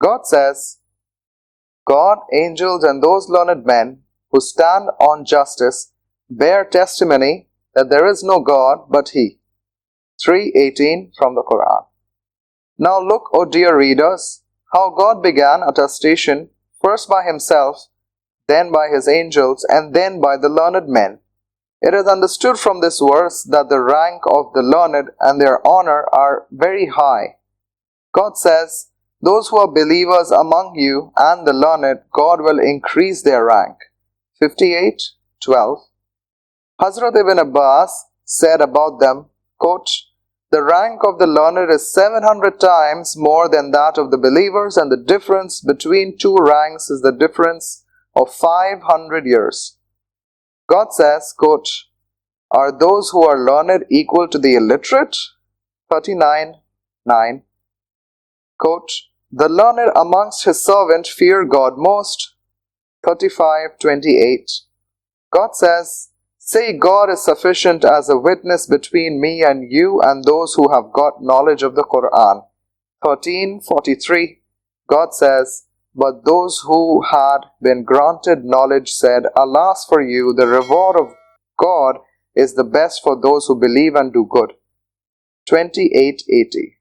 God says, God, angels, and those learned men who stand on justice bear testimony that there is no God but He. 3:18 from the Quran. Now look, O dear readers, how God began attestation first by Himself, then by His angels, and then by the learned men. It is understood from this verse that the rank of the learned and their honor are very high. God says, those who are believers among you and the learned, God will increase their rank. 58:12. Hazrat Ibn Abbas said about them, quote, the rank of the learned is 700 times more than that of the believers, and the difference between two ranks is the difference of 500 years. God says, quote, are those who are learned equal to the illiterate? 39:9. Quote, the learned amongst His servant fear God most. 35:28. God says, say God is sufficient as a witness between me and you and those who have got knowledge of the Quran. 13:43. God says, but those who had been granted knowledge said, alas for you, the reward of God is the best for those who believe and do good. 28:80.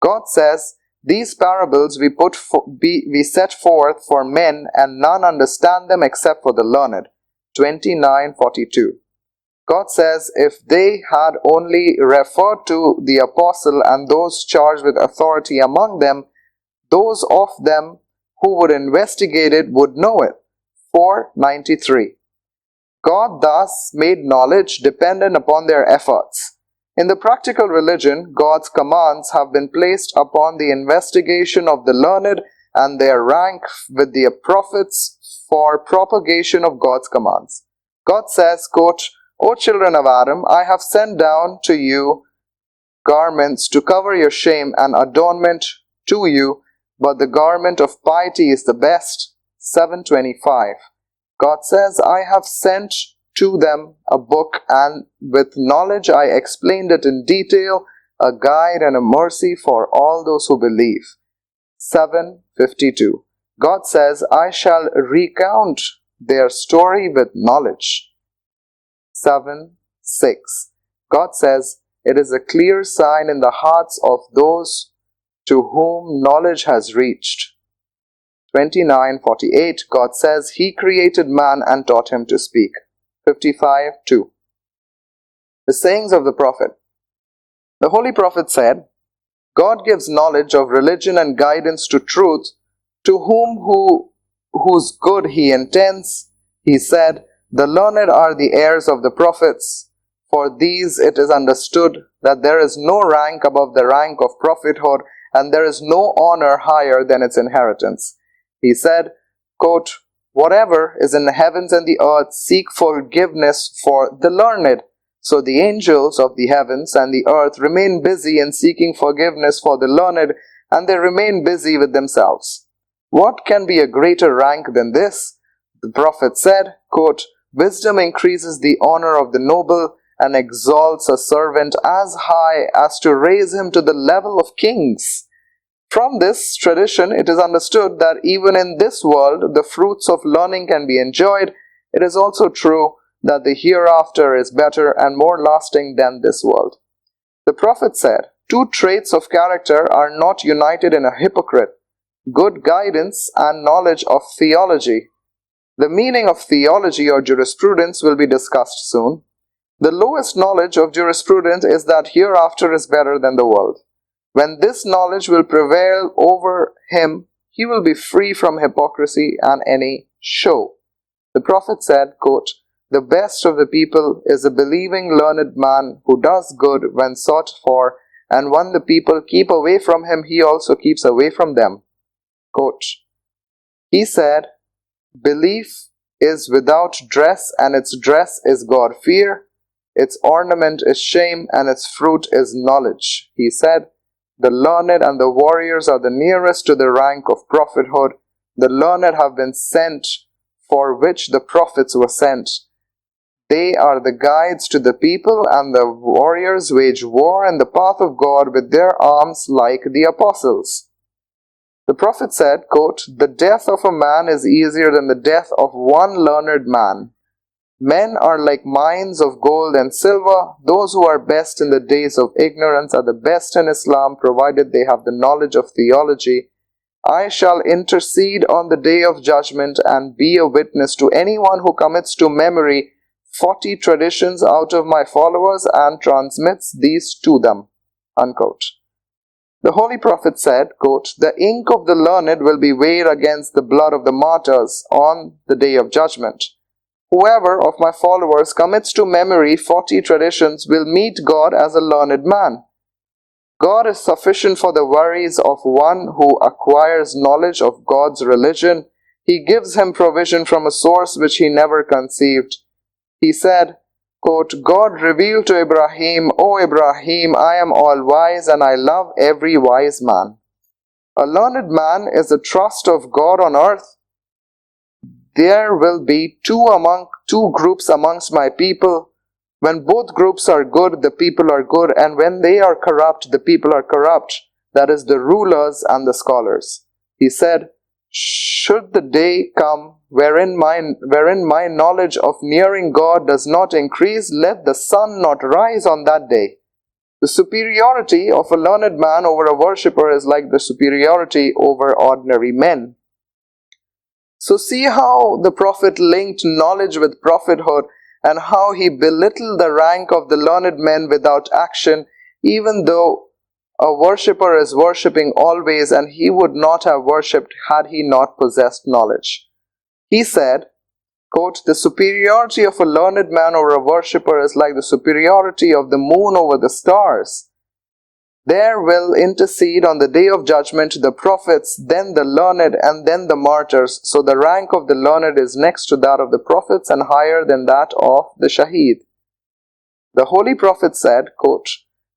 God says, these parables we set forth for men, and none understand them except for the learned. 29:42. God says, if they had only referred to the apostle and those charged with authority among them, those of them who would investigate it would know it. 4:93. God thus made knowledge dependent upon their efforts. In the practical religion, God's commands have been placed upon the investigation of the learned and their rank with the prophets for propagation of God's commands. God says, quote, O children of Adam, I have sent down to you garments to cover your shame and adornment to you, but the garment of piety is the best. 7:25. God says, I have sent to them a book, and with knowledge I explained it in detail, a guide and a mercy for all those who believe. 7:52. God says, I shall recount their story with knowledge. 7:6. God says, it is a clear sign in the hearts of those to whom knowledge has reached. 29:48. God says, He created man and taught him to speak. 55:2. The sayings of the Prophet. The Holy Prophet said, God gives knowledge of religion and guidance to truth to whose good He intends. He said, the learned are the heirs of the prophets. For these it is understood that there is no rank above the rank of prophethood, and there is no honor higher than its inheritance. He said, quote, whatever is in the heavens and the earth seek forgiveness for the learned. So the angels of the heavens and the earth remain busy in seeking forgiveness for the learned, and they remain busy with themselves. What can be a greater rank than this? The Prophet said, quote, wisdom increases the honor of the noble and exalts a servant as high as to raise him to the level of kings. From this tradition, it is understood that even in this world, the fruits of learning can be enjoyed. It is also true that the hereafter is better and more lasting than this world. The Prophet said, two traits of character are not united in a hypocrite: good guidance and knowledge of theology. The meaning of theology or jurisprudence will be discussed soon. The lowest knowledge of jurisprudence is that hereafter is better than the world. When this knowledge will prevail over him, he will be free from hypocrisy and any show. The Prophet said, quote, the best of the people is a believing learned man who does good when sought for, and when the people keep away from him, he also keeps away from them. Quote, he said, belief is without dress, and its dress is God-fear. Its ornament is shame, and its fruit is knowledge. He said, the learned and the warriors are the nearest to the rank of prophethood. The learned have been sent, for which the prophets were sent. They are the guides to the people, and the warriors wage war in the path of God with their arms like the apostles. The Prophet said, quote, "The death of a man is easier than the death of one learned man. Men are like mines of gold and silver. Those who are best in the days of ignorance are the best in Islam, provided they have the knowledge of theology. I shall intercede on the day of judgment and be a witness to anyone who commits to memory 40 traditions out of my followers and transmits these to them." Unquote. The Holy Prophet said, quote, "The ink of the learned will be weighed against the blood of the martyrs on the day of judgment. Whoever of my followers commits to memory 40 traditions will meet God as a learned man. God is sufficient for the worries of one who acquires knowledge of God's religion. He gives him provision from a source which he never conceived. He said, quote, God revealed to Ibrahim, O Ibrahim, I am all wise and I love every wise man. A learned man is the trust of God on earth. There will be two groups amongst my people. When both groups are good, the people are good, and when they are corrupt, the people are corrupt. That is, the rulers and the scholars. He said, should the day come wherein my knowledge of nearing God does not increase, let the sun not rise on that day. The superiority of a learned man over a worshipper is like the superiority over ordinary men. So see how the Prophet linked knowledge with prophethood, and how he belittled the rank of the learned men without action, even though a worshipper is worshipping always, and he would not have worshipped had he not possessed knowledge. He said, quote, the superiority of a learned man over a worshipper is like the superiority of the moon over the stars. There will intercede on the day of judgment the prophets, then the learned, and then the martyrs. So the rank of the learned is next to that of the prophets and higher than that of the shaheed. The Holy Prophet said, quote,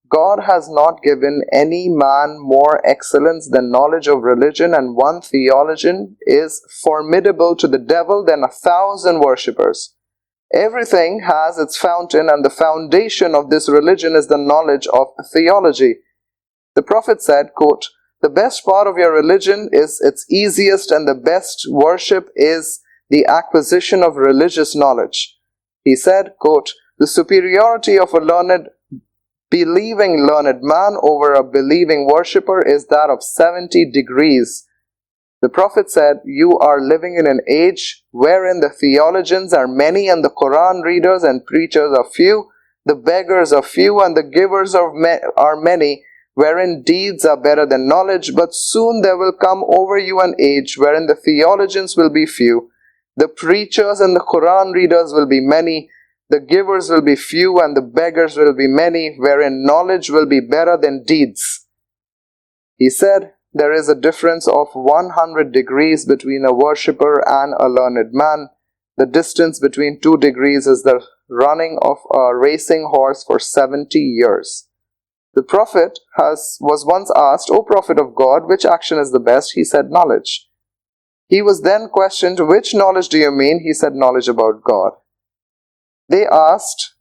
God has not given any man more excellence than knowledge of religion, and one theologian is formidable to the devil than 1,000 worshippers. Everything has its fountain, and the foundation of this religion is the knowledge of theology. The Prophet said, quote, the best part of your religion is its easiest, and the best worship is the acquisition of religious knowledge. He said, quote, the superiority of a believing learned man over a believing worshipper is that of 70 degrees. The Prophet said, you are living in an age wherein the theologians are many and the Quran readers and preachers are few, the beggars are few and the givers are many, wherein deeds are better than knowledge. But soon there will come over you an age wherein the theologians will be few, the preachers and the Quran readers will be many, the givers will be few and the beggars will be many, wherein knowledge will be better than deeds. He said, there is a difference of 100 degrees between a worshipper and a learned man. The distance between 2 degrees is the running of a racing horse for 70 years. The Prophet was once asked, O Prophet of God, which action is the best? He said, knowledge. He was then questioned, which knowledge do you mean? He said, knowledge about God. They asked,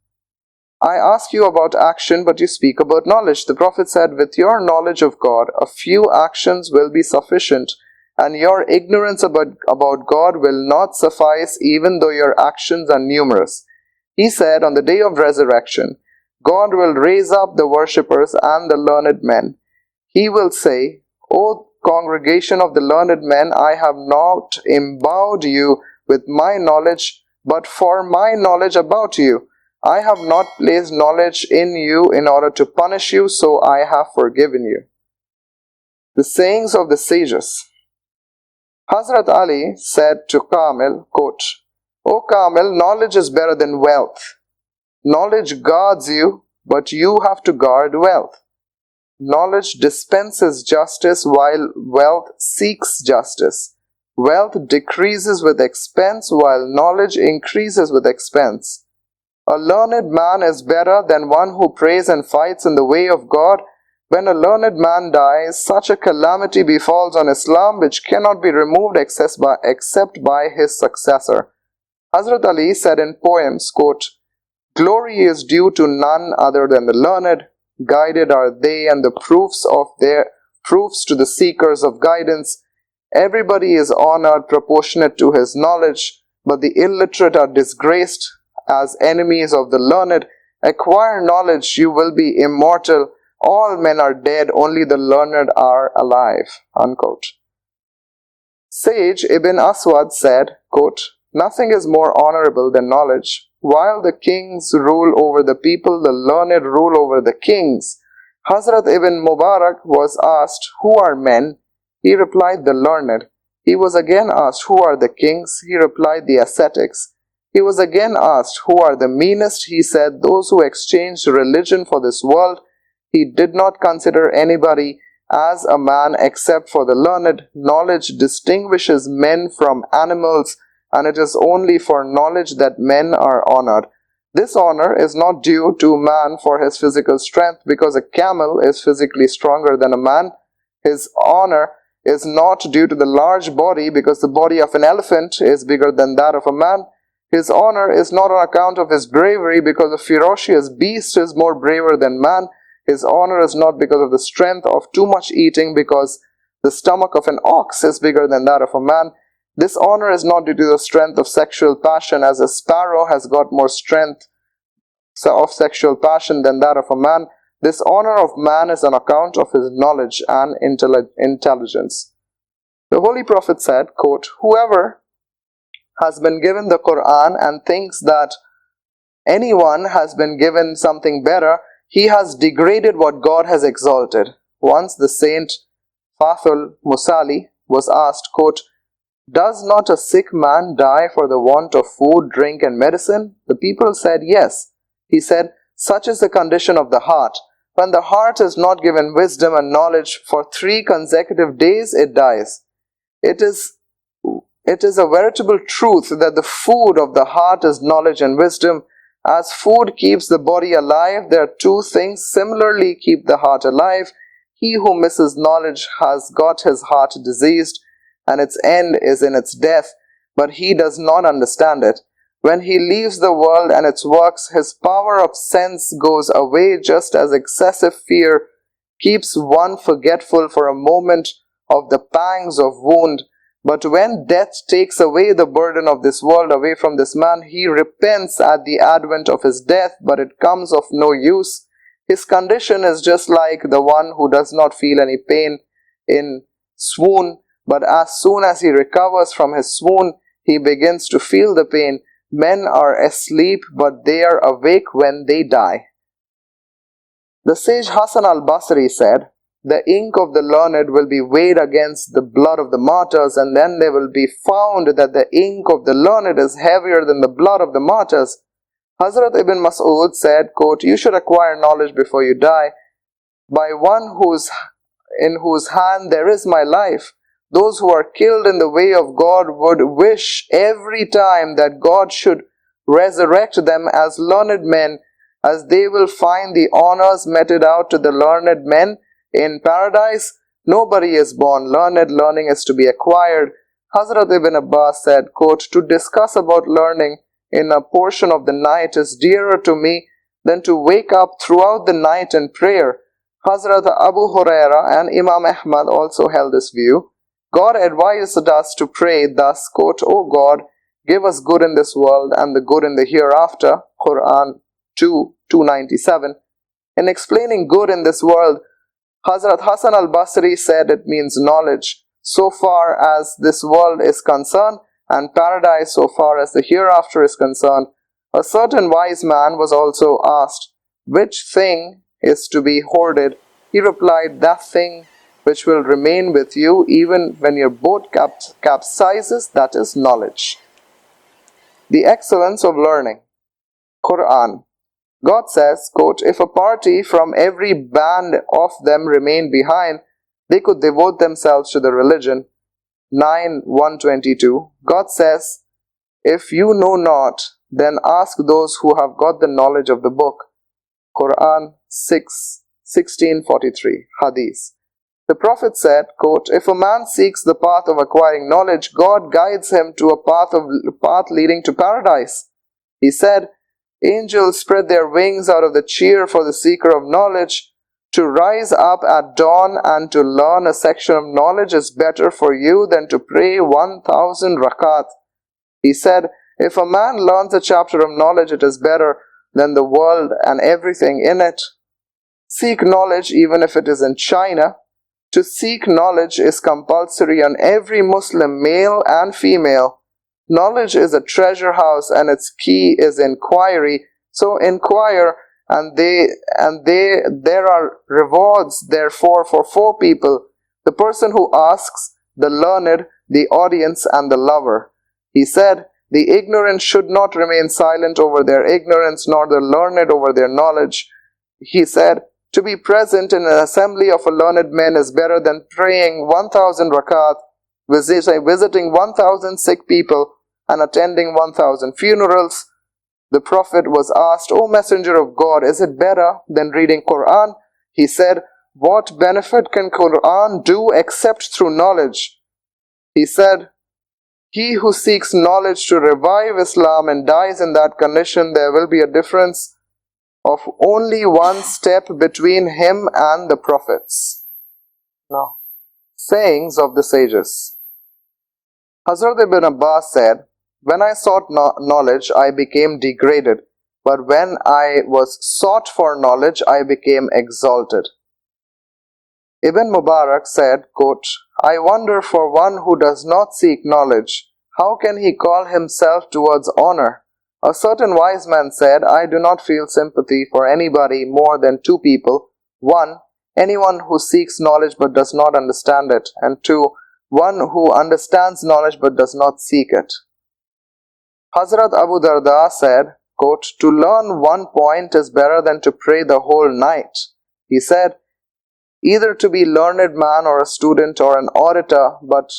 I ask you about action, but you speak about knowledge. The Prophet said, with your knowledge of God, a few actions will be sufficient, and your ignorance about God will not suffice, even though your actions are numerous. He said, on the day of resurrection, God will raise up the worshippers and the learned men. He will say, O congregation of the learned men, I have not endowed you with my knowledge, but for my knowledge about you. I have not placed knowledge in you in order to punish you, so I have forgiven you. The sayings of the sages. Hazrat Ali said to Kamil, quote, O Kamil, knowledge is better than wealth. Knowledge guards you, but you have to guard wealth. Knowledge dispenses justice, while wealth seeks justice. Wealth decreases with expense, while knowledge increases with expense. A learned man is better than one who prays and fights in the way of God. When a learned man dies, such a calamity befalls on Islam which cannot be removed except by his successor. Hazrat Ali said in poems, quote, glory is due to none other than the learned. Guided are they, and the proofs proofs to the seekers of guidance. Everybody is honored proportionate to his knowledge, but the illiterate are disgraced as enemies of the learned. Acquire knowledge, you will be immortal. All men are dead, only the learned are alive. Unquote. Sage Ibn Aswad said, quote, nothing is more honorable than knowledge. While the kings rule over the people, the learned rule over the kings. Hazrat Ibn Mubarak was asked, who are men? He replied, the learned. He was again asked, who are the kings? He replied, the ascetics. He was again asked, who are the meanest? He said, those who exchanged religion for this world. He did not consider anybody as a man except for the learned. Knowledge distinguishes men from animals, and it is only for knowledge that men are honored. This honor is not due to man for his physical strength, because a camel is physically stronger than a man. His honor is not due to the large body, because the body of an elephant is bigger than that of a man. His honor is not on account of his bravery, because a ferocious beast is more braver than man. His honor is not because of the strength of too much eating, because the stomach of an ox is bigger than that of a man. This honor is not due to the strength of sexual passion, as a sparrow has got more strength of sexual passion than that of a man. This honor of man is on account of his knowledge and intelligence. The Holy Prophet said, quote, whoever has been given the Quran and thinks that anyone has been given something better, he has degraded what God has exalted. Once the saint Fathul-Musali was asked, quote, does not a sick man die for the want of food, drink and medicine? The people said, yes. He said, such is the condition of the heart. When the heart is not given wisdom and knowledge for 3 consecutive days, it dies. It is a veritable truth that the food of the heart is knowledge and wisdom. As food keeps the body alive, there are 2 things similarly keep the heart alive. He who misses knowledge has got his heart diseased, and its end is in its death, but he does not understand it. When he leaves the world and its works, his power of sense goes away, just as excessive fear keeps one forgetful for a moment of the pangs of wound. But when death takes away the burden of this world away from this man, he repents at the advent of his death, but it comes of no use. His condition is just like the one who does not feel any pain in swoon, but as soon as he recovers from his swoon, he begins to feel the pain. Men are asleep, but they are awake when they die. The sage Hasan al-Basri said, the ink of the learned will be weighed against the blood of the martyrs, and then they will be found that the ink of the learned is heavier than the blood of the martyrs. Hazrat Ibn Mas'ud said, quote, you should acquire knowledge before you die. By one in whose hand there is my life. Those who are killed in the way of God would wish every time that God should resurrect them as learned men, as they will find the honors meted out to the learned men in paradise. Nobody is born learned, learning is to be acquired. Hazrat Ibn Abbas said, quote, to discuss about learning in a portion of the night is dearer to me than to wake up throughout the night in prayer. Hazrat Abu Huraira and Imam Ahmad also held this view. God advised us to pray thus, quote, O God, give us good in this world and the good in the hereafter. Quran 2:297. In explaining good in this world, Hazrat Hasan al-Basri said it means knowledge so far as this world is concerned, and paradise so far as the hereafter is concerned. A certain wise man was also asked, which thing is to be hoarded? He replied, that thing which will remain with you even when your boat capsizes, that is knowledge. The excellence of learning. Quran. God says, quote, if a party from every band of them remained behind, they could devote themselves to the religion. 9:122. God says, if you know not, then ask those who have got the knowledge of the book. Quran 6:1643. Hadith. The Prophet said, quote, if a man seeks the path of acquiring knowledge, God guides him to a path leading to paradise. He said, angels spread their wings out of the cheer for the seeker of knowledge. To rise up at dawn and to learn a section of knowledge is better for you than to pray 1,000 rakat. He said, if a man learns a chapter of knowledge, it is better than the world and everything in it. Seek knowledge even if it is in China. To seek knowledge is compulsory on every Muslim, male and female. Knowledge is a treasure house and its key is inquiry. So inquire, and there are rewards therefore for 4 people: the person who asks, the learned, the audience, and the lover. He said, the ignorant should not remain silent over their ignorance, nor the learned over their knowledge. He said, to be present in an assembly of a learned men is better than praying 1,000 rakat, visiting 1,000 sick people, and attending 1,000 funerals. The Prophet was asked, O Messenger of God, is it better than reading Quran? He said, what benefit can Quran do except through knowledge? He said, he who seeks knowledge to revive Islam and dies in that condition, there will be a difference of only 1 step between him and the prophets. Now, sayings of the sages. Hazrat ibn Abbas said, when I sought knowledge, I became degraded, but when I was sought for knowledge, I became exalted. Ibn Mubarak said, quote, I wonder for one who does not seek knowledge, how can he call himself towards honor? A certain wise man said, I do not feel sympathy for anybody more than 2 people. 1, anyone who seeks knowledge but does not understand it, and 2, one who understands knowledge but does not seek it. Hazrat Abu Darda said, quote, to learn 1 point is better than to pray the whole night. He said, either to be learned man or a student or an orator, but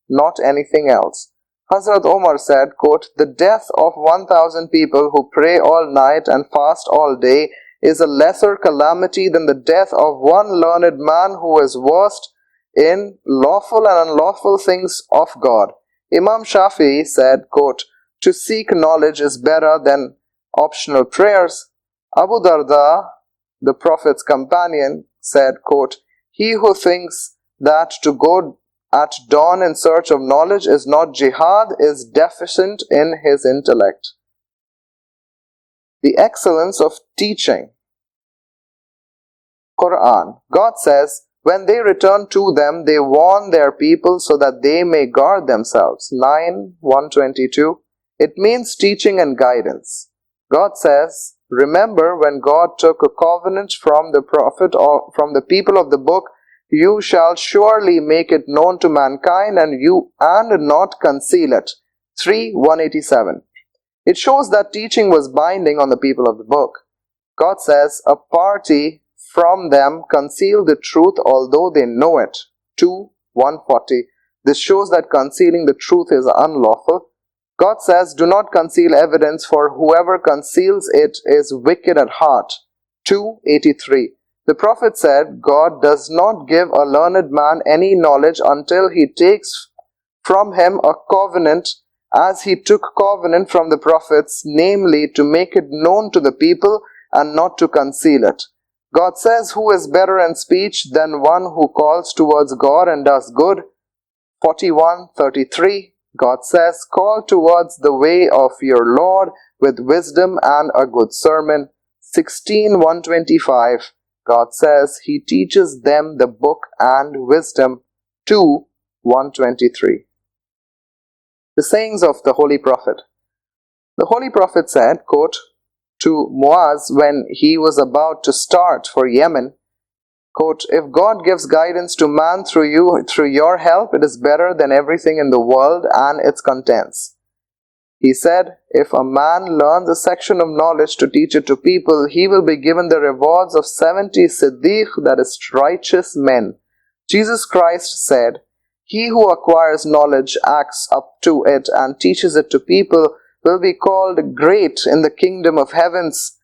not anything else. Hazrat Omar said, quote, the death of 1,000 people who pray all night and fast all day is a lesser calamity than the death of 1 learned man who is versed in lawful and unlawful things of God. Imam Shafi'i said, quote, to seek knowledge is better than optional prayers. Abu Darda, the Prophet's companion, said, quote, he who thinks that to go at dawn in search of knowledge is not jihad is deficient in his intellect. The excellence of teaching. Quran. God says, when they return to them, they warn their people so that they may guard themselves. 9:122. It means teaching and guidance. God says, remember when God took a covenant from the Prophet or from the people of the book, you shall surely make it known to mankind and not conceal it. 3:187. It shows that teaching was binding on the people of the book. God says, a party from them conceal the truth although they know it. 2:140. This shows that concealing the truth is unlawful. God says, do not conceal evidence, for whoever conceals it is wicked at heart. 2:83. The Prophet said, God does not give a learned man any knowledge until he takes from him a covenant, as he took covenant from the prophets, namely to make it known to the people and not to conceal it. God says, who is better in speech than one who calls towards God and does good? 41:33. God says, call towards the way of your Lord with wisdom and a good sermon. 16:125. God says, he teaches them the book and wisdom. 2:123. The sayings of the Holy Prophet. The Holy Prophet said, quote, to Muaz when he was about to start for Yemen, quote, if God gives guidance to man through your help, it is better than everything in the world and its contents. He said, if a man learns a section of knowledge to teach it to people, he will be given the rewards of 70 Siddiq, that is, righteous men. Jesus Christ said, he who acquires knowledge, acts up to it, and teaches it to people will be called great in the kingdom of heavens.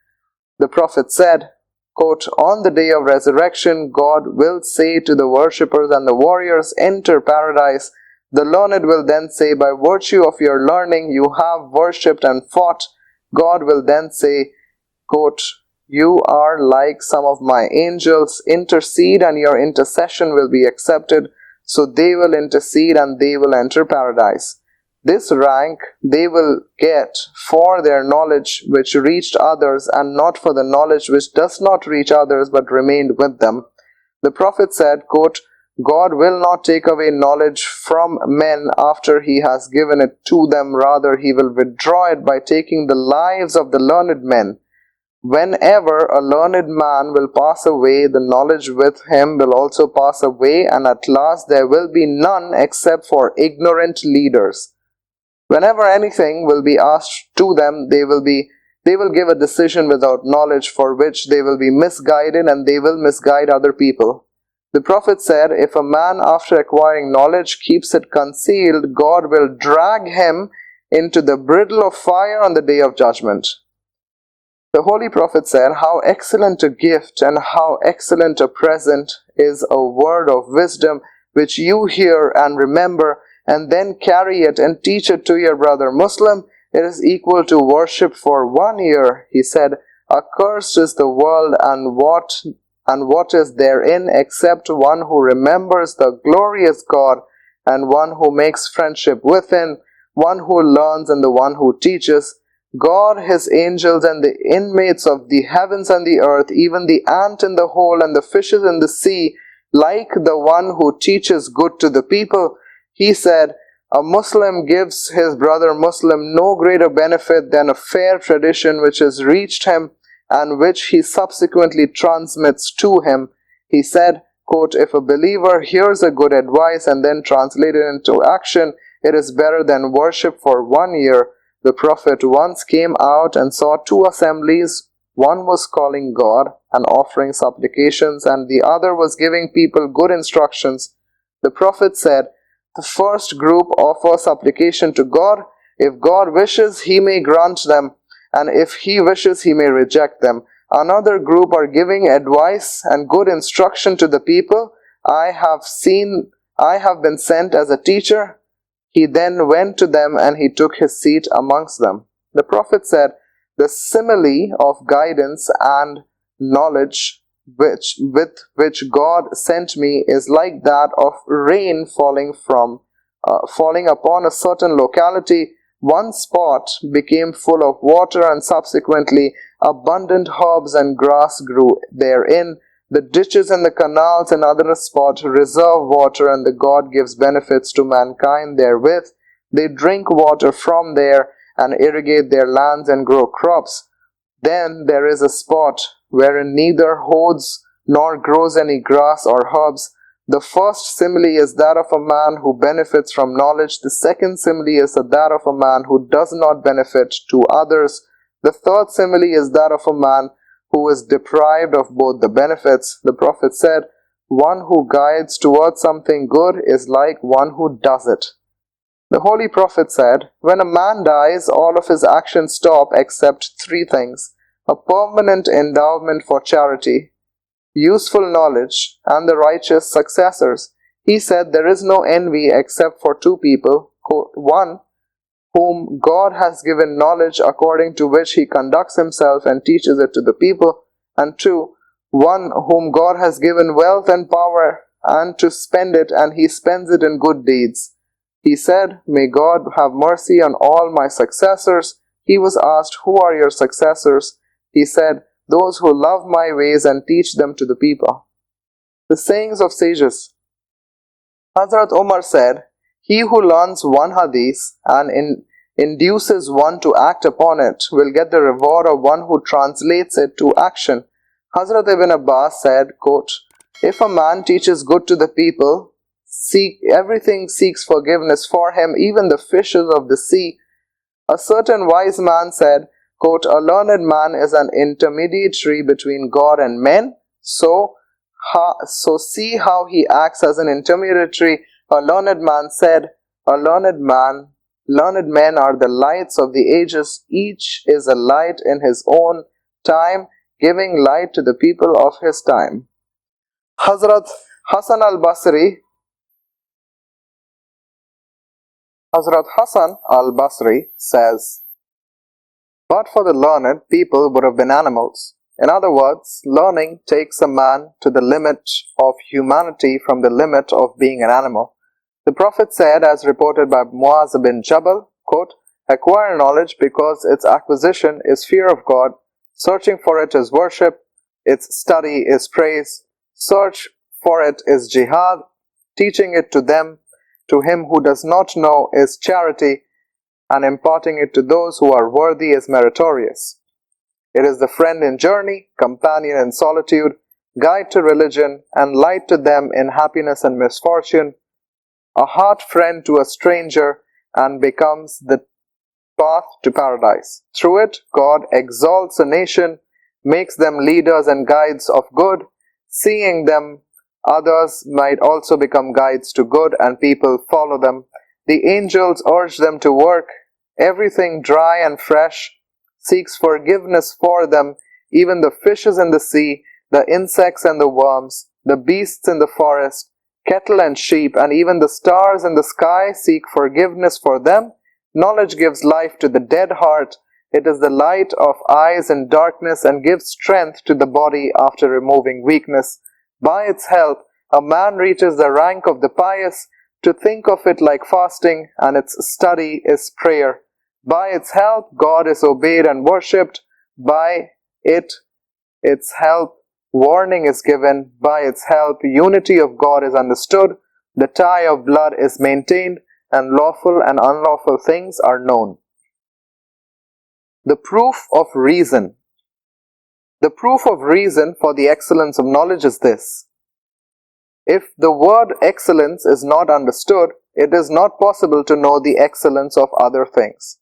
The Prophet said, quote, on the day of resurrection, God will say to the worshippers and the warriors, enter paradise. The learned will then say, by virtue of your learning, you have worshipped and fought. God will then say, quote, you are like some of my angels. Intercede and your intercession will be accepted. So they will intercede and they will enter paradise. This rank they will get for their knowledge which reached others, and not for the knowledge which does not reach others but remained with them. The Prophet said, quote, God will not take away knowledge from men after he has given it to them. Rather, he will withdraw it by taking the lives of the learned men. Whenever a learned man will pass away, the knowledge with him will also pass away, and at last there will be none except for ignorant leaders. Whenever anything will be asked to them, they will give a decision without knowledge, for which they will be misguided, and they will misguide other people. The Prophet said, if a man after acquiring knowledge keeps it concealed, God will drag him into the bridle of fire on the day of judgment. The Holy Prophet said, how excellent a gift and how excellent a present is a word of wisdom which you hear and remember, and then carry it and teach it to your brother Muslim. It is equal to worship for 1 year. He said, accursed is the world and what is therein, except one who remembers the glorious God, and one who makes friendship with him, one who learns and the one who teaches. God, his angels, and the inmates of the heavens and the earth, even the ant in the hole and the fishes in the sea, like the one who teaches good to the people. He said, a Muslim gives his brother Muslim no greater benefit than a fair tradition which has reached him and which he subsequently transmits to him. He said, quote, if a believer hears a good advice and then translates it into action, it is better than worship for 1 year. The Prophet once came out and saw two assemblies. One was calling God and offering supplications, and the other was giving people good instructions. The Prophet said, the first group offer supplication to God. If God wishes, he may grant them, and if he wishes, he may reject them. Another group are giving advice and good instruction to the people. I have been sent as a teacher. He then went to them and he took his seat amongst them. The Prophet said, the simile of guidance and knowledge with which God sent me is like that of rain falling upon a certain locality. One spot became full of water, and subsequently abundant herbs and grass grew therein. The ditches and the canals and other spots reserve water, and the God gives benefits to mankind therewith. They drink water from there and irrigate their lands and grow crops. Then there is a spot wherein neither hoards nor grows any grass or herbs. The first simile is that of a man who benefits from knowledge. The second simile is that of a man who does not benefit to others. The third simile is that of a man who is deprived of both the benefits. The Prophet said, one who guides towards something good is like one who does it. The Holy Prophet said, when a man dies, all of his actions stop except three things: a permanent endowment for charity, useful knowledge, and the righteous successors. He said, there is no envy except for two people: one, whom God has given knowledge according to which he conducts himself and teaches it to the people, and two, one whom God has given wealth and power and to spend it, and he spends it in good deeds. He said, may God have mercy on all my successors. He was asked, who are your successors? He said, those who love my ways and teach them to the people. The sayings of sages. Hazrat Umar said, he who learns one hadith and induces one to act upon it will get the reward of one who translates it to action. Hazrat Ibn Abbas said, quote, if a man teaches good to the people, everything seeks forgiveness for him, even the fishes of the sea. A certain wise man said, quote, a learned man is an intermediary between God and men, so see how he acts as an intermediary. A learned man said, learned men are the lights of the ages. Each is a light in his own time, giving light to the people of his time. Hazrat Hassan al-Basri says, but for the learned, people would have been animals. In other words, learning takes a man to the limit of humanity from the limit of being an animal. The Prophet said, as reported by Muaz bin Jabal, quote, "Acquire knowledge because its acquisition is fear of God, searching for it is worship, its study is praise, search for it is jihad, teaching it to him who does not know is charity, and imparting it to those who are worthy is meritorious. It is the friend in journey, companion in solitude, guide to religion, and light to them in happiness and misfortune, a heart friend to a stranger, and becomes the path to paradise. Through it, God exalts a nation, makes them leaders and guides of good. Seeing them, others might also become guides to good, and people follow them. The angels urge them to work. Everything dry and fresh seeks forgiveness for them, even the fishes in the sea, the insects and the worms, the beasts in the forest, cattle and sheep, and even the stars in the sky seek forgiveness for them. Knowledge gives life to the dead heart. It is the light of eyes in darkness and gives strength to the body after removing weakness. By its help, a man reaches the rank of the pious. To think of it like fasting, and its study is prayer. By its help, God is obeyed and worshipped. By its help, warning is given. By its help, unity of God is understood. The tie of blood is maintained, and lawful and unlawful things are known. The proof of reason. The proof of reason for the excellence of knowledge is this. If the word excellence is not understood, it is not possible to know the excellence of other things.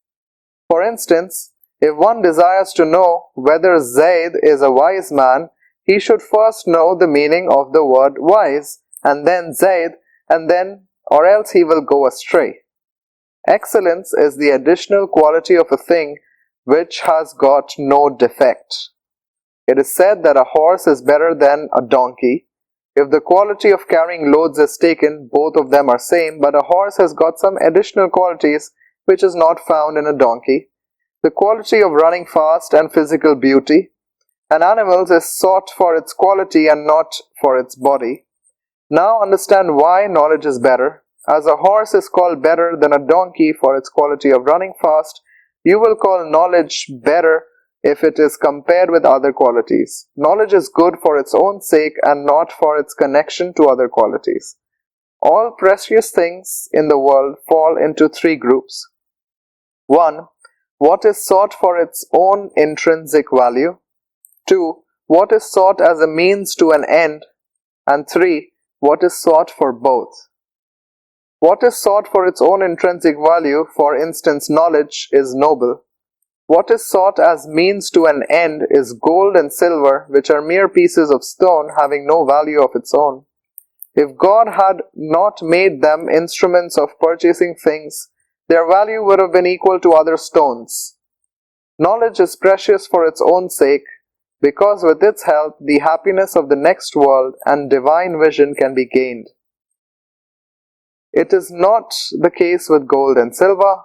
For instance, if one desires to know whether Zaid is a wise man, he should first know the meaning of the word wise, and then Zaid, or else he will go astray. Excellence is the additional quality of a thing which has got no defect. It is said that a horse is better than a donkey. If the quality of carrying loads is taken, both of them are same, but a horse has got some additional qualities which is not found in a donkey. The quality of running fast and physical beauty. An animal is sought for its quality and not for its body. Now understand why knowledge is better. As a horse is called better than a donkey for its quality of running fast, you will call knowledge better if it is compared with other qualities. Knowledge is good for its own sake and not for its connection to other qualities. All precious things in the world fall into three groups. 1. What is sought for its own intrinsic value. 2. What is sought as a means to an end. And 3. What is sought for both. What is sought for its own intrinsic value, for instance knowledge, is noble. What is sought as means to an end is gold and silver, which are mere pieces of stone having no value of its own. If God had not made them instruments of purchasing things, their value would have been equal to other stones. Knowledge is precious for its own sake, because with its help the happiness of the next world and divine vision can be gained. It is not the case with gold and silver.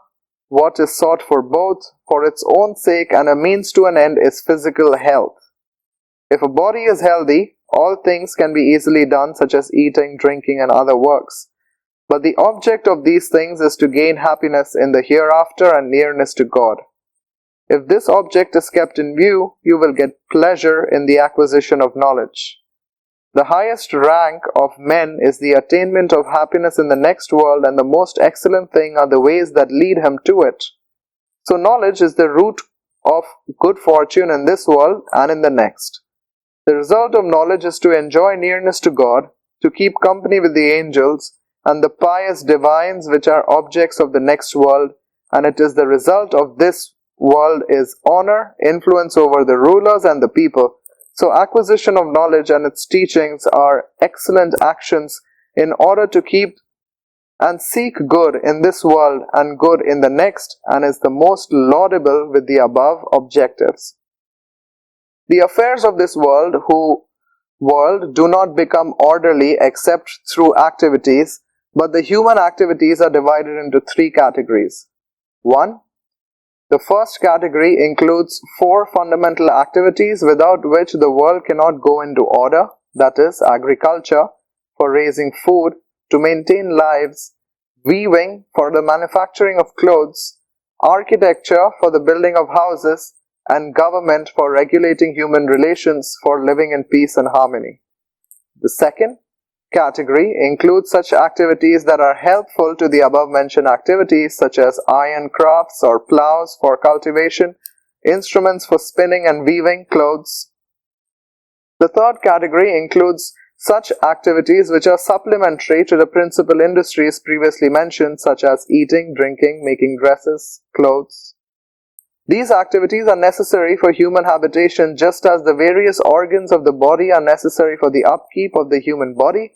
What is sought for both, for its own sake and a means to an end, is physical health. If a body is healthy, all things can be easily done, such as eating, drinking, and other works. But the object of these things is to gain happiness in the hereafter and nearness to God. If this object is kept in view, you will get pleasure in the acquisition of knowledge. The highest rank of men is the attainment of happiness in the next world, and the most excellent thing are the ways that lead him to it. So knowledge is the root of good fortune in this world and in the next. The result of knowledge is to enjoy nearness to God, to keep company with the angels and the pious divines which are objects of the next world, and it is the result of this world is honor, influence over the rulers and the people. So acquisition of knowledge and its teachings are excellent actions in order to keep and seek good in this world and good in the next, and is the most laudable with the above objectives. The affairs of this world do not become orderly except through activities, but the human activities are divided into three categories. 1. The first category includes 4 fundamental activities without which the world cannot go into order, that is, agriculture for raising food to maintain lives, weaving for the manufacturing of clothes, architecture for the building of houses, and government for regulating human relations for living in peace and harmony. The second category includes such activities that are helpful to the above mentioned activities, such as iron crafts or plows for cultivation, instruments for spinning and weaving clothes. The third category includes such activities which are supplementary to the principal industries previously mentioned, such as eating, drinking, making dresses, clothes. These activities are necessary for human habitation, just as the various organs of the body are necessary for the upkeep of the human body.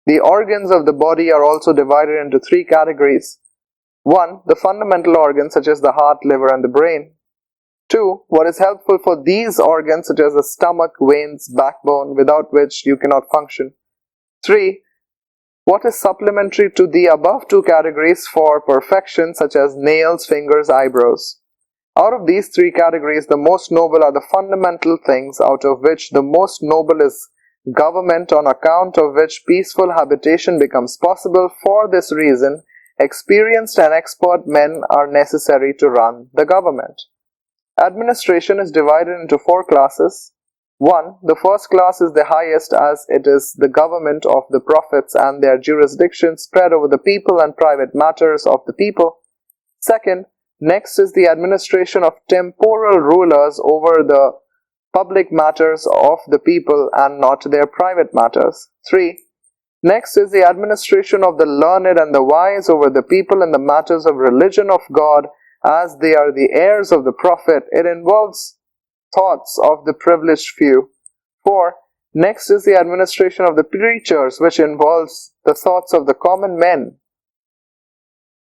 The organs of the body are also divided into 3 categories. 1. The fundamental organs such as the heart, liver, and the brain. 2. What is helpful for these organs such as the stomach, veins, backbone, without which you cannot function. 3. What is supplementary to the above 2 categories for perfection, such as nails, fingers, eyebrows. Out of these 3 categories, the most noble are the fundamental things, out of which the most noble is government, on account of which peaceful habitation becomes possible. For this reason, experienced and expert men are necessary to run the government. Administration is divided into 4 classes. 1. The first class is the highest, as it is the government of the prophets and their jurisdiction spread over the people and private matters of the people. 2. Next is the administration of temporal rulers over the public matters of the people and not their private matters. 3. Next is the administration of the learned and the wise over the people in the matters of religion of God, as they are the heirs of the Prophet. It involves thoughts of the privileged few. 4. Next is the administration of the preachers, which involves the thoughts of the common men.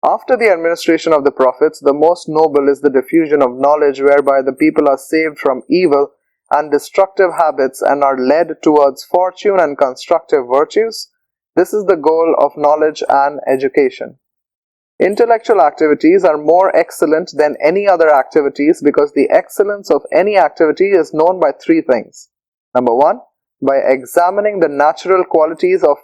After the administration of the prophets, the most noble is the diffusion of knowledge, whereby the people are saved from evil and destructive habits and are led towards fortune and constructive virtues. This is the goal of knowledge and education. Intellectual activities are more excellent than any other activities because the excellence of any activity is known by 3 things. Number 1, by examining the natural qualities of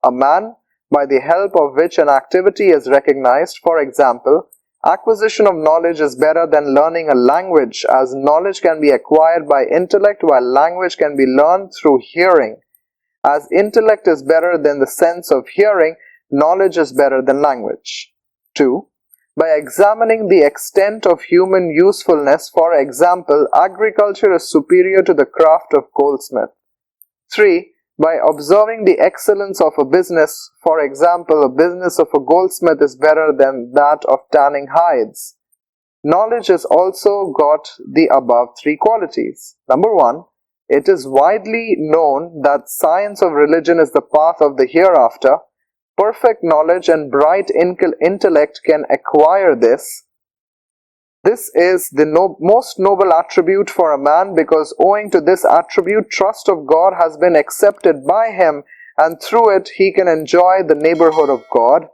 a man, by the help of which an activity is recognized. For example, acquisition of knowledge is better than learning a language, as knowledge can be acquired by intellect while language can be learned through hearing. As intellect is better than the sense of hearing, knowledge is better than language. 2. By examining the extent of human usefulness. For example, agriculture is superior to the craft of goldsmith. 3. By observing the excellence of a business. For example, a business of a goldsmith is better than that of tanning hides. Knowledge has also got the above 3 qualities. Number 1, it is widely known that science of religion is the path of the hereafter. Perfect knowledge and bright intellect can acquire this. This is the most noble attribute for a man, because owing to this attribute, trust of God has been accepted by him, and through it he can enjoy the neighborhood of God.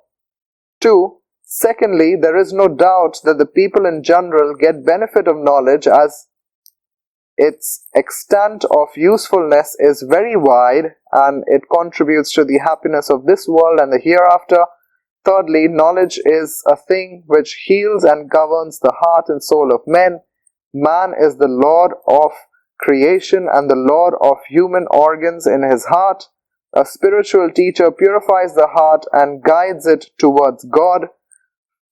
2. Secondly, there is no doubt that the people in general get benefit of knowledge, as its extent of usefulness is very wide and it contributes to the happiness of this world and the hereafter. Thirdly, knowledge is a thing which heals and governs the heart and soul of men. Man is the Lord of creation and the Lord of human organs in his heart. A spiritual teacher purifies the heart and guides it towards God.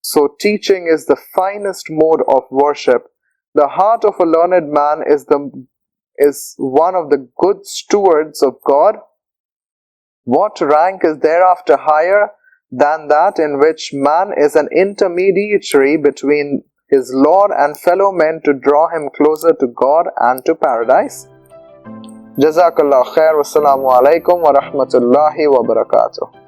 So teaching is the finest mode of worship. The heart of a learned man is one of the good stewards of God. What rank is thereafter higher than that in which man is an intermediary between his Lord and fellow men to draw him closer to God and to paradise? Jazakallah khair. Wassalamu alaikum wa rahmatullahi wa barakatuh.